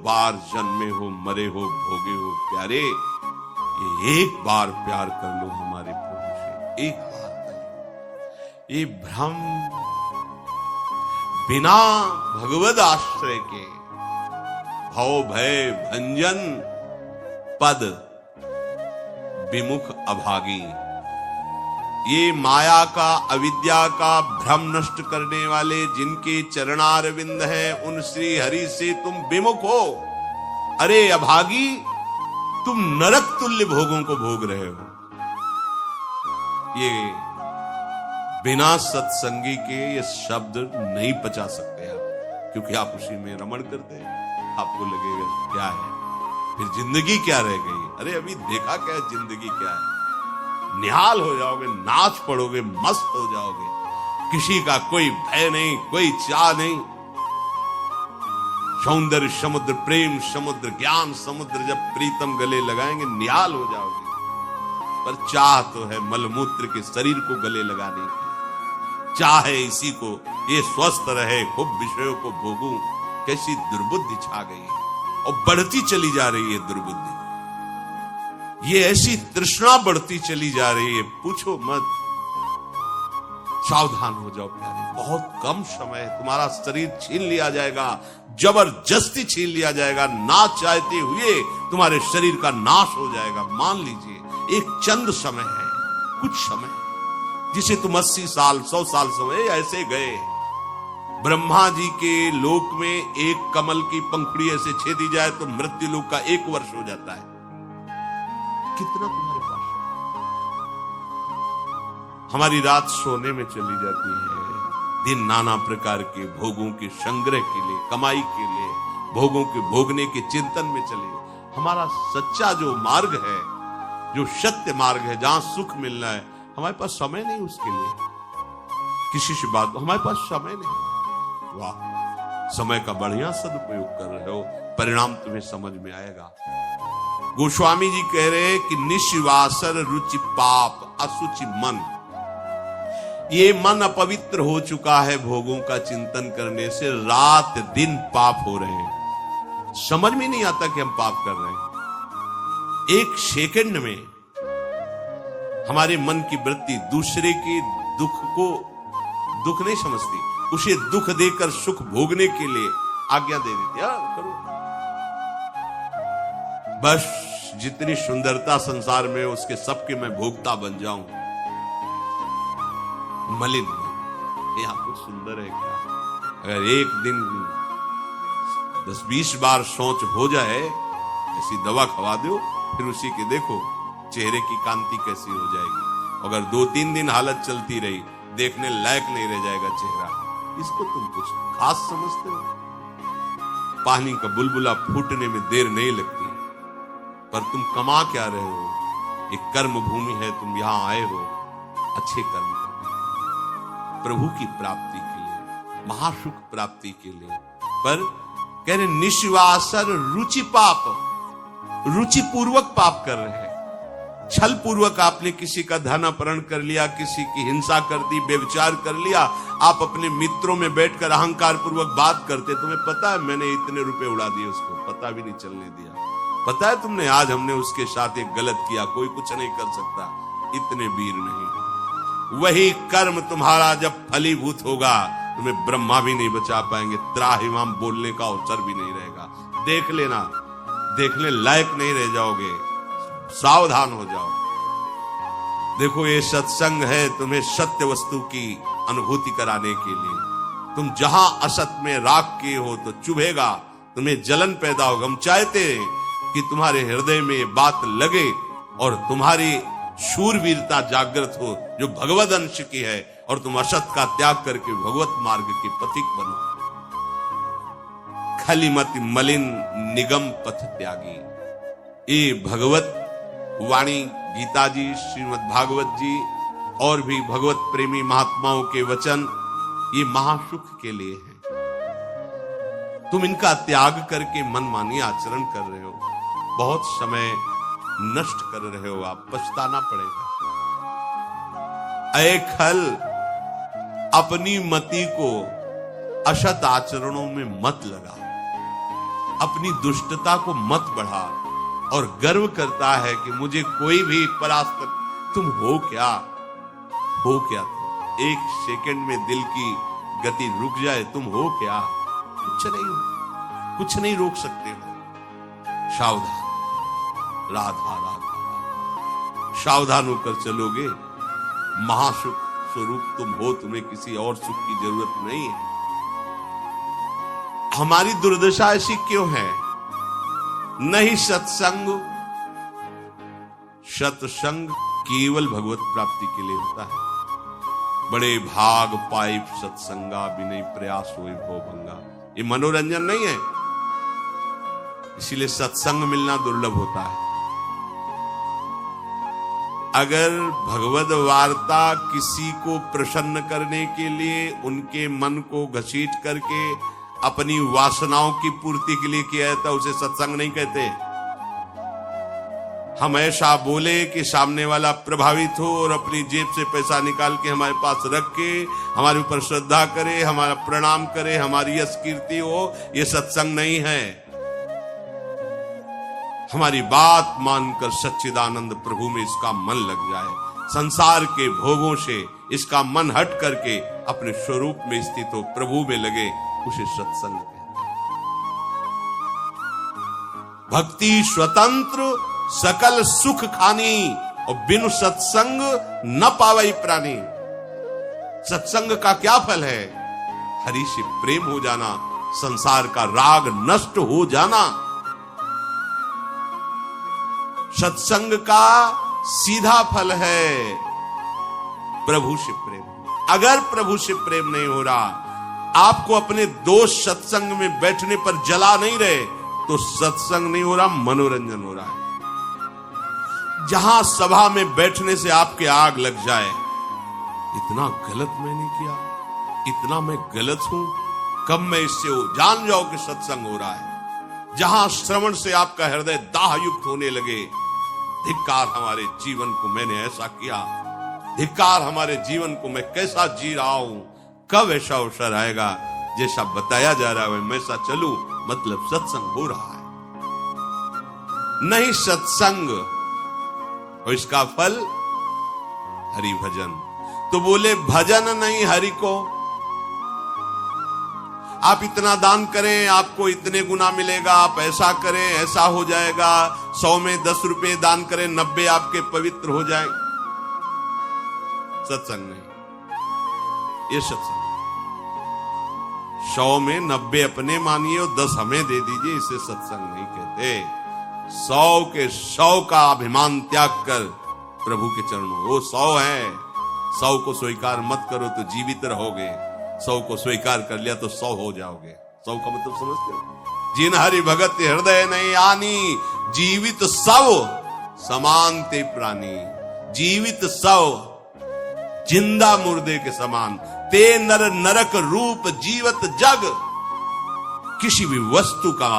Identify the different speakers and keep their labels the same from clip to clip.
Speaker 1: बार जन्मे हो, मरे हो, भोगे हो प्यारे, ये एक बार प्यार कर लो हमारे प्रभु से, एक बार कर लो। ये भ्रम बिना भगवद आश्रय के भव भय भंजन पद विमुख अभागी, ये माया का, अविद्या का भ्रम नष्ट करने वाले जिनके चरणारविंद हैं, उन श्री हरि से तुम विमुख हो। अरे अभागी, तुम नरक तुल्य भोगों को भोग रहे हो। ये बिना सत्संगी के ये शब्द नहीं पचा सकते आप, क्योंकि आप उसी में रमण करते हैं। आपको लगेगा क्या है, फिर जिंदगी क्या रह गई। अरे अभी देखा क्या है, जिंदगी क्या है। निहाल हो जाओगे, नाच पड़ोगे, मस्त हो जाओगे, किसी का कोई भय नहीं, कोई चाह नहीं। सौंदर्य समुद्र, प्रेम समुद्र, ज्ञान समुद्र जब प्रीतम गले लगाएंगे निहाल हो जाओगे। पर चाह तो है मलमूत्र के शरीर को गले लगाने की, चाह है इसी को, ये स्वस्थ रहे, खूब विषयों को भोगूं। कैसी दुर्बुद्धि छा गई है और बढ़ती चली जा रही है दुर्बुद्धि। ये ऐसी तृष्णा बढ़ती चली जा रही है, पूछो मत। सावधान हो जाओ प्यारे, बहुत कम समय है, तुम्हारा शरीर छीन लिया जाएगा, जबरदस्ती छीन लिया जाएगा, ना चाहते हुए तुम्हारे शरीर का नाश हो जाएगा। मान लीजिए एक चंद समय है, कुछ समय, जिसे तुम 80 साल 100 साल समय ऐसे गए। ब्रह्मा जी के लोक में एक कमल की पंखुड़ी ऐसे छेदी जाए तो मृत्यु लोक का 1 वर्ष हो जाता है। कितना तुम्हारे पास? हमारी रात सोने में चली जाती है, दिन नाना प्रकार के भोगों के संग्रह के लिए, कमाई के लिए, भोगों के भोगने के चिंतन में चले। हमारा सच्चा जो मार्ग है, जो सत्य मार्ग है, जहां सुख मिलना है, हमारे पास समय नहीं उसके लिए। किसी से बात, हमारे पास समय नहीं। वाह, समय का बढ़िया सदुपयोग कर रहे हो, परिणाम तुम्हें समझ में आएगा। गोस्वामी जी कह रहे हैं कि निशिवासर रुचि पाप असुचि मन, ये मन अपवित्र हो चुका है भोगों का चिंतन करने से। रात दिन पाप हो रहे हैं, समझ में नहीं आता कि हम पाप कर रहे हैं। एक सेकंड में हमारे मन की वृत्ति दूसरे के दुख को दुख नहीं समझती, उसे दुख देकर सुख भोगने के लिए आज्ञा दे देती है, करो। बस जितनी सुंदरता संसार में उसके सबके मैं भोगता बन जाऊं। मलिन, ये आपको सुंदर है क्या? अगर एक दिन 10-20 बार सोच हो जाए, ऐसी दवा खवा दो, फिर उसी के देखो चेहरे की कांति कैसी हो जाएगी। अगर 2-3 दिन हालत चलती रही, देखने लायक नहीं रह जाएगा चेहरा। इसको तुम कुछ खास समझते हो? पानी का बुलबुला फूटने में देर नहीं लगती, पर तुम कमा क्या रहे हो? एक कर्म भूमि है, तुम यहां आए हो अच्छे कर्म करने, प्रभु की प्राप्ति के लिए, महासुख प्राप्ति के लिए। पर कह रहे निश्वासर रुचि पाप, रुचि पूर्वक पाप कर रहे हैं। छल पूर्वक आपने किसी का धन अपहरण कर लिया, किसी की हिंसा कर दी, व्यभिचार कर लिया। आप अपने मित्रों में बैठकर अहंकार पूर्वक बात करते, तुम्हें पता है मैंने इतने रुपए उड़ा दिए, उसको पता भी नहीं चलने दिया। पता है तुमने आज हमने उसके साथ एक गलत किया, कोई कुछ नहीं कर सकता, इतने वीर नहीं। वही कर्म तुम्हारा जब फलीभूत होगा, तुम्हें ब्रह्मा भी नहीं बचा पाएंगे, त्राहिमाम बोलने का अवसर भी नहीं रहेगा। देख लेना, देखने लायक नहीं रह जाओगे, सावधान हो जाओ। देखो ये सत्संग है तुम्हें सत्य वस्तु की अनुभूति कराने के लिए। तुम जहां असत में राख किए हो तो चुभेगा, तुम्हें जलन पैदा होगा। हम चाहते हैं कि तुम्हारे हृदय में ये बात लगे और तुम्हारी शूरवीरता जागृत हो, जो भगवद अंश की है, और तुम असत का त्याग करके भगवत मार्ग के पथिक बनो। खलिमति मलिन निगम पथ त्यागी, ये भगवत वाणी गीता जी, श्रीमद् भागवत जी और भी भगवत प्रेमी महात्माओं के वचन, ये महासुख के लिए है। तुम इनका त्याग करके मनमानी आचरण कर रहे हो, बहुत समय नष्ट कर रहे हो, आप पछताना पड़ेगा। ऐ खल, अपनी मति को असत आचरणों में मत लगा। अपनी दुष्टता को मत बढ़ा और गर्व करता है कि मुझे कोई भी परास्त तुम हो क्या तुम? एक सेकंड में दिल की गति रुक जाए, तुम हो क्या? कुछ नहीं हो, कुछ नहीं रोक सकते हो। सावधान, राधा राधा राधा, सावधान होकर चलोगे, महासुख स्वरूप तुम हो, तुम्हें किसी और सुख की जरूरत नहीं है। हमारी दुर्दशा ऐसी क्यों है? नहीं सत्संग, सत्संग केवल भगवत प्राप्ति के लिए होता है। बड़े भाग पाइप सत्संगा बिना प्रयास होए भो भंगा, ये मनोरंजन नहीं है, इसीलिए सत्संग मिलना दुर्लभ होता है। अगर भगवद वार्ता किसी को प्रसन्न करने के लिए उनके मन को घसीट करके अपनी वासनाओं की पूर्ति के लिए किया जाता, उसे सत्संग नहीं कहते। हम ऐसा बोले कि सामने वाला प्रभावित हो और अपनी जेब से पैसा निकाल के हमारे पास रख के हमारे ऊपर श्रद्धा करे, हमारा प्रणाम करे, हमारी यश कीर्ति हो, यह सत्संग नहीं है। हमारी बात मानकर सच्चिदानंद प्रभु में इसका मन लग जाए, संसार के भोगों से इसका मन हट करके अपने स्वरूप में स्थित हो, प्रभु में लगे, उसे सत्संग कहते हैं। भक्ति स्वतंत्र सकल सुख खानी और बिनु सत्संग न पावई प्राणी। सत्संग का क्या फल है? हरि से प्रेम हो जाना, संसार का राग नष्ट हो जाना। सत्संग का सीधा फल है प्रभु से प्रेम। अगर प्रभु से प्रेम नहीं हो रहा, आपको अपने दोस्त सत्संग में बैठने पर जला नहीं रहे, तो सत्संग नहीं हो रहा, मनोरंजन हो रहा है। जहां सभा में बैठने से आपके आग लग जाए, इतना गलत मैंने किया, इतना मैं गलत हूं, कब मैं इससे हो, जान जाओ कि सत्संग हो रहा है। जहां श्रवण से आपका हृदय दाहयुक्त होने लगे, धिक्कार हमारे जीवन को, मैंने ऐसा किया, धिक्कार हमारे जीवन को, मैं कैसा जी रहा हूं, कब ऐसा अवसर आएगा जैसा बताया जा रहा है मैं ऐसा चलूं, मतलब सत्संग हो रहा है। नहीं सत्संग, और इसका फल हरि भजन। तो बोले भजन नहीं हरि को, आप इतना दान करें आपको इतने गुना मिलेगा, आप ऐसा करें ऐसा हो जाएगा, 100 में 10 रुपए दान करें 90 आपके पवित्र हो जाए। सत्संग नहीं, ये सत्संग। 100 में 90 अपने मानिए और 10 हमें दे दीजिए, इसे सत्संग नहीं कहते। 100 के 100 का अभिमान त्याग कर प्रभु के चरणों, वो 100 है, 100 को स्वीकार मत करो तो जीवित रहोगे, 100 को स्वीकार कर लिया तो 100 हो जाओगे। 100 का मतलब समझते हो? जिन हरि भगत हृदय नहीं आनी, जीवित 100 समान ते प्राणी। जीवित 100 जिंदा मुर्दे के समान, ते नर नरक रूप जीवत जग। किसी भी वस्तु का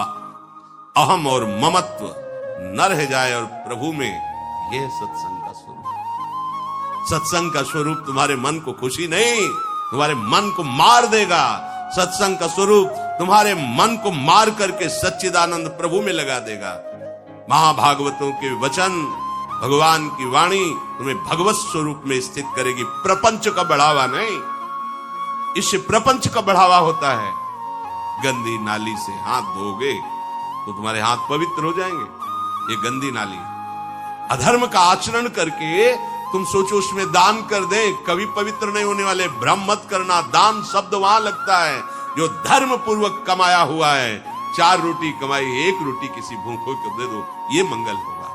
Speaker 1: अहम और ममत्व न रह जाए और प्रभु में, यह सत्संग का स्वरूप। सत्संग का स्वरूप तुम्हारे मन को खुशी नहीं, तुम्हारे मन को मार देगा। सत्संग का स्वरूप तुम्हारे मन को मार करके सच्चिदानंद प्रभु में लगा देगा। महाभागवतों के वचन, भगवान की वाणी तुम्हें भगवत स्वरूप में स्थित करेगी, प्रपंच का बढ़ावा नहीं। इससे प्रपंच का बढ़ावा होता है। गंदी नाली से हाथ धोगे तो तुम्हारे हाथ पवित्र हो जाएंगे। ये गंदी नाली, अधर्म का आचरण करके तुम सोचो उसमें दान कर दे, कभी पवित्र नहीं होने वाले। भ्रम मत करना, दान शब्द वहां लगता है जो धर्म पूर्वक कमाया हुआ है। 4 रोटी कमाई, 1 रोटी किसी भूखों को दे दो, ये मंगल होगा।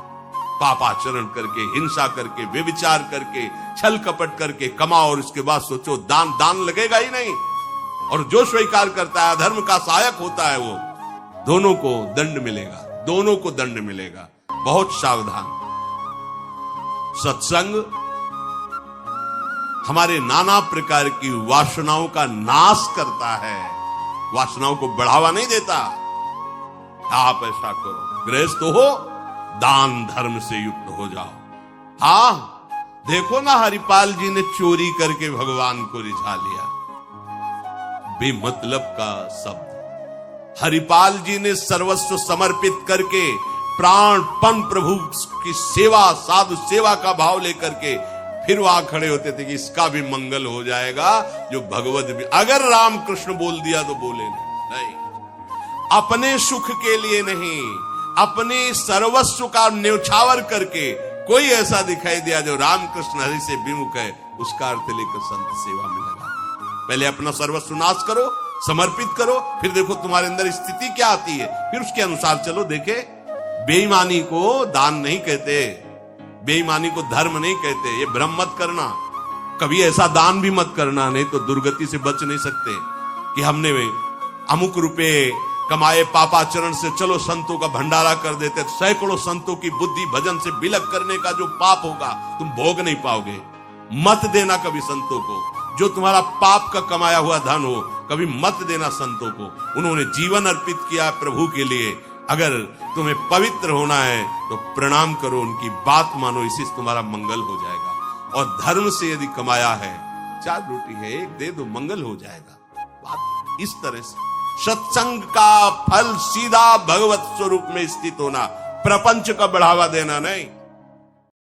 Speaker 1: पापाचरण करके, हिंसा करके, व्यभिचार करके, छल कपट करके कमाओ और उसके बाद सोचो दान लगेगा ही नहीं। और जो स्वीकार करता है, धर्म का सहायक होता है, वो दोनों को दंड मिलेगा, दोनों को दंड मिलेगा। बहुत सावधान। सत्संग हमारे नाना प्रकार की वासनाओं का नाश करता है, वासनाओं को बढ़ावा नहीं देता। आप ऐसा करो, गृहस्थ हो, दान धर्म से युक्त हो जाओ। हाँ, देखो ना हरिपाल जी ने चोरी करके भगवान को रिझा लिया। बेमतलब का शब्द, हरिपाल जी ने सर्वस्व समर्पित करके प्राणपण प्रभु की सेवा, साधु सेवा का भाव लेकर के फिर वहां खड़े होते थे कि इसका भी मंगल हो जाएगा। जो भगवत भी अगर रामकृष्ण बोल दिया तो बोले नहीं, अपने सुख के लिए नहीं, अपने सर्वस्व का न्यौछावर करके कोई ऐसा दिखाई दिया जो रामकृष्ण हरि से विमुख है, उसका अर्थ लेकर संत सेवा में लगा। पहले अपना सर्वस्व नाश करो, समर्पित करो, फिर देखो तुम्हारे अंदर स्थिति क्या आती है, फिर उसके अनुसार चलो। देखे, बेईमानी को दान नहीं कहते, बेईमानी को धर्म नहीं कहते, ये भ्रम मत करना। कभी ऐसा दान भी मत करना, नहीं तो दुर्गति से बच नहीं सकते कि हमने अमुक रुपए कमाए पापाचरण से, चलो संतों का भंडारा कर देते। सैकड़ों संतों की बुद्धि भजन से बिलक करने का जो पाप होगा तुम भोग नहीं पाओगे। मत देना कभी संतों को, जो तुम्हारा पाप का कमाया हुआ धन हो, कभी मत देना संतों को। उन्होंने जीवन अर्पित किया प्रभु के लिए। अगर तुम्हें पवित्र होना है तो प्रणाम करो, उनकी बात मानो, इसी से तुम्हारा मंगल हो जाएगा। और धर्म से यदि कमाया है, 4 रोटी है, 1 दे दो, मंगल हो जाएगा। बात इस तरह से। सत्संग का फल सीधा भगवत स्वरूप में स्थित होना, प्रपंच का बढ़ावा देना नहीं।